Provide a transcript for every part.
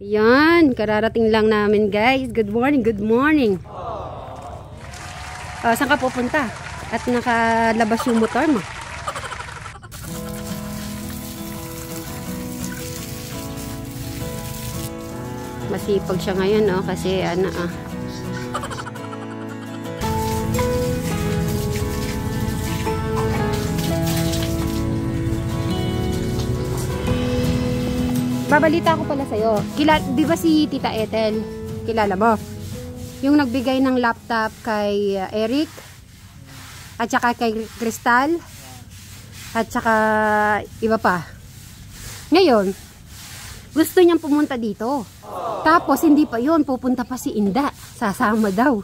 Yan, kararating lang namin guys. Good morning, good morning. Saan ka pupunta? At nakalabas yung motor mo. Masipag siya ngayon, oh, kasi ano, Babalita ko pala sa'yo. Di ba si Tita Ethel? Kilala mo? Yung nagbigay ng laptop kay Eric, at saka kay Crystal, at saka iba pa. Ngayon, gusto niyang pumunta dito. Tapos, hindi pa yun. Pupunta pa si Inda. Sasama daw.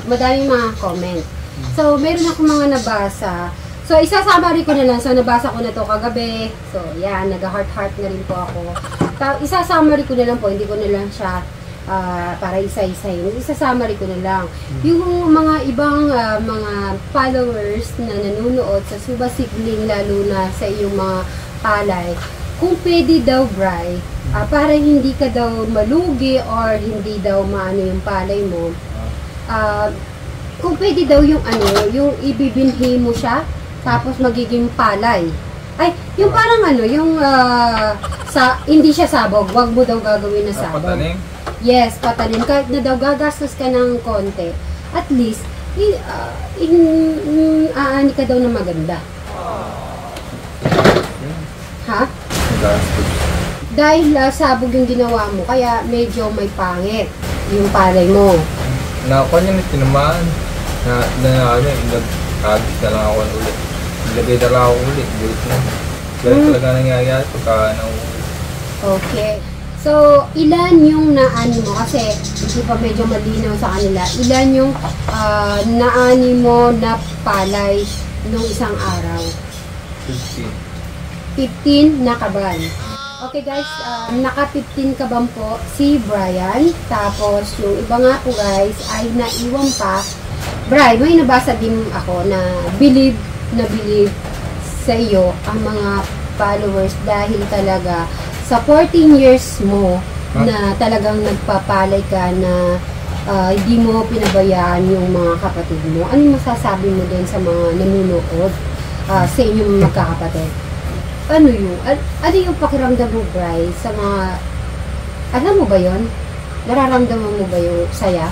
Madaming mga comment. So, meron ako mga nabasa. So, isa-summary ko na lang. So, nabasa ko na to kagabi. So, yan. Nag-heart-heart na rin po ako. Isa-summary ko na lang po. Hindi ko na lang siya para isa-isahin. Isa-summary ko na lang. Yung mga ibang mga followers na nanonood sa Suba Sigling, lalo na sa iyong mga palay, kung pwede daw, Bri, para hindi ka daw malugi or hindi daw maano yung palay mo, kung pwede daw yung ano, yung ibibinhi mo siya, tapos magiging palay. Ay, yung parang ano, yung hindi siya sabog, wag mo daw gagawin na sabog. Patanim? Yes, patanim. Kahit na daw gagastos ka ng konti, at least, aani ka daw na maganda. Ha? Dahil sabog yung ginawa mo, kaya medyo may pangit yung palay mo. Nakuha niya na tinamaan. Nag-agis na lang ako ulit. Nilagay na lang ako ulit. Gulit na. Kaya talaga nangyayari pagka Okay. So, ilan yung naani mo? Kasi, hindi pa medyo malinaw sa kanila. Ilan yung naani mo na palay nung isang araw? 15 na kaban. Okay guys, naka 15 kaban po si Brian. Tapos yung iba nga po guys ay naiwan pa. Brian, may nabasa din ako na believe sa iyo ang mga followers dahil talaga sa 14 years mo na talagang nagpapalay ka na hindi mo pinabayaan yung mga kapatid mo. Ano masasabi mo din sa mga nanonood sa inyong magkakapatid? Ano yung pakiramdam mo, Bri, sa mga, alam mo ba yon? Nararamdaman mo ba yung saya?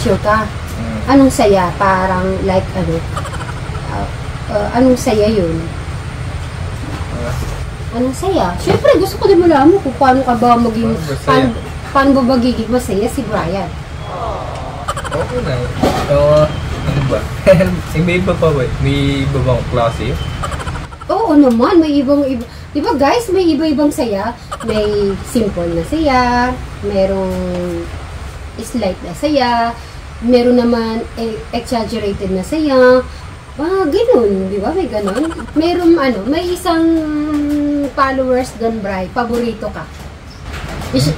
Sure ka? Anong saya? Parang like ano? Anong saya yun? Anong saya? Siyempre, gusto ko din malaman kung paano ka ba maging, paano ba magiging masaya si Brian? Okay na. Ano ba? May iba pa ba? May iba bang klase? Oo naman, may ibang iba. Diba guys, may iba-ibang saya. May simple na saya, merong slight na saya, meron naman exaggerated na saya. Ganun, di ba? May ganun. Meron may isang followers doon, Bri, paborito ka.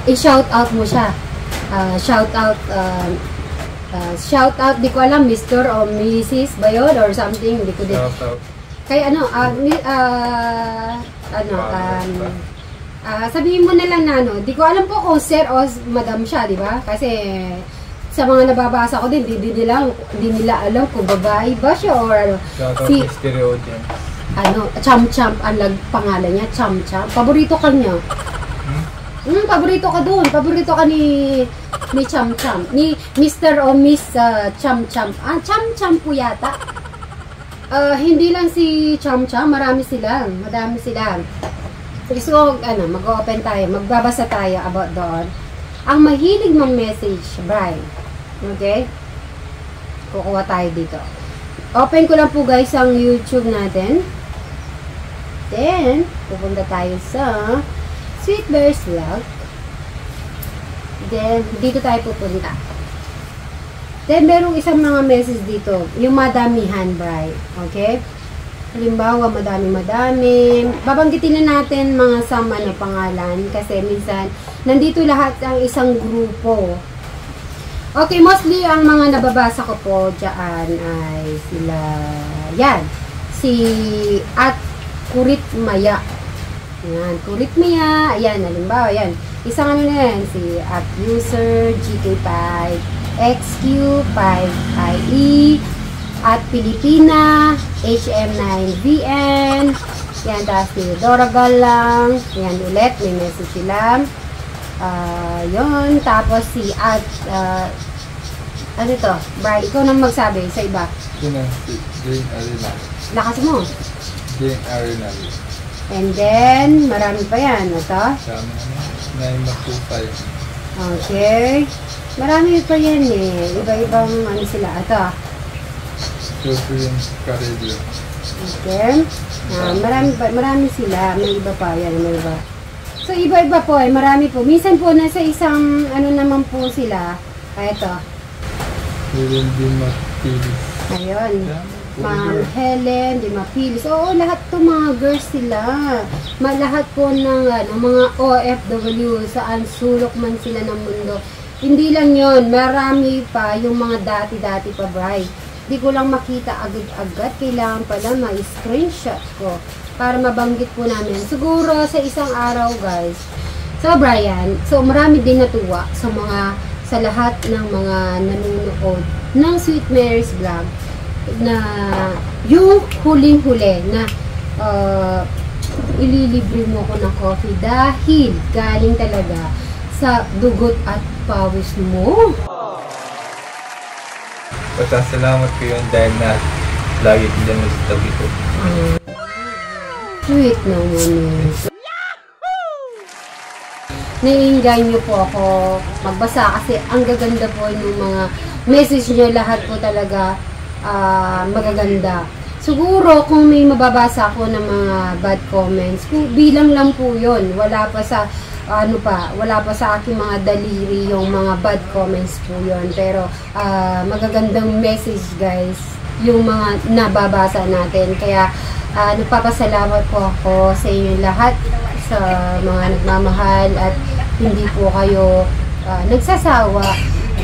I-shout out mo siya. Shout out, di ko alam, Mr. o Mrs. ba yun or something, di ko din. Kaya sabihin mo na lang na di ko alam po kung sir o madam siya, di ba? Kasi sa mga nababasa ko din, hindi nila alam kung babae ba siya or si Cham-Cham ang pangalan niya, Cham-Cham. Paborito ka niya. Paborito ka doon. Paborito ka ni Cham-Cham. Ni Mr. o Miss Cham-Cham. Cham-Cham po yata. Hindi lang si Cham-Cham. Madami sila. So, mag-open tayo. Magbabasa tayo about doon. Ang mahilig mong message, Brian. Okay? Kukuha tayo dito. Open ko lang po guys ang YouTube natin. Then, pupunta tayo sa Sweet Bears Vlog. Then, dito tayo pupunta. Then, merong isang mga message dito. Yung madamihan, Bri. Okay? Halimbawa, madami. Babanggitin na natin mga sama na pangalan. Kasi minsan, nandito lahat ang isang grupo. Okay, mostly ang mga nababasa ko po dyan ay sila, yan. Si Kurit Maya. Yan, Kurit Maya. Ayan, halimbawa, yan. Isang ano na yan, si app user, GK5, XQ5IE, at Pilipina, HM9VN. Yan, tapos ni Doragal lang. Yan ulit, may message sila. Yun, tapos si at, ano to? Bri, ikaw nang magsabi sa iba. Ito na, si Jane Arena. Lakas mo. Jane Arena. And then, marami pa yan. Ito. Sama na, 925. Okay. Marami pa yan eh. Iba-ibang ano sila. Ito. Jocelyn Carrillo. Okay. Marami sila. May iba pa yan. May iba. So, iba-iba po eh. Marami po. Minsan po, nasa isang ano naman po sila. Ito. Helen Di Martilis. Ayun. Ma'am Helen, Di Mapilis. Oo, lahat to mga girls sila. Lahat po ng mga OFW, saan sulok man sila ng mundo. Hindi lang yon, marami pa yung mga dati-dati pa, Bri. Hindi ko lang makita agad-agad. Kailangan pala ma-screenshot ko para mabanggit po namin. Siguro sa isang araw, guys. So, Brian, so marami din natuwa sa lahat ng mga nanonood ng Sweet Mary's Vlog na yung huling-huli na ililibre mo ko ng coffee dahil galing talaga sa dugot at pawis mo. Pasasalamat ko yun dahil na lagi ko dyan sa tabi ko. Sweet naman eh. Naiingay niyo po ako magbasa kasi ang gaganda po yung mga message niyo, lahat po talaga magaganda. Siguro kung may mababasa ako ng mga bad comments, bilang lang po yun. Wala pa sa aking mga daliri yung mga bad comments po yun. Pero magagandang message, guys, yung mga nababasa natin. Kaya nagpapasalamat po ako sa inyo lahat, sa mga nagmamahal at hindi po kayo nagsasawa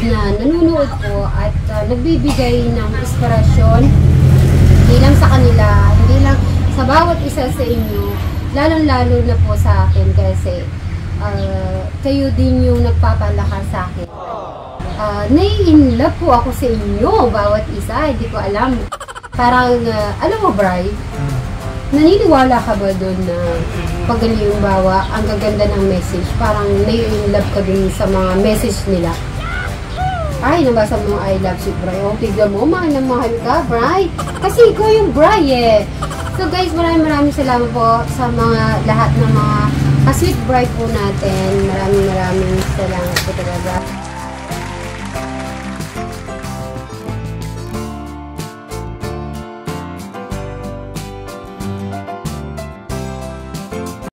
na nanonood po at nagbibigay ng inspirasyon hindi lang sa kanila, hindi lang sa bawat isa sa inyo, lalong-lalo na po sa akin kasi kayo din yung nagpapalakas sa akin. Nai-inlove po ako sa inyo, bawat isa, hindi ko alam. Parang, alam mo, Bri, naniniwala ka ba doon na pag halimbawa, ang gaganda ng message, parang nai-inlove ka dun sa mga message nila? Ay, nabasa mo I love you, Bri. O, tignan mo, mahal na mahal ka, Bri. Kasi ikaw yung Bri, eh. So, guys, maraming salamat po sa mga lahat ng mga ka-sweet Bri po natin. Maraming salamat po talaga.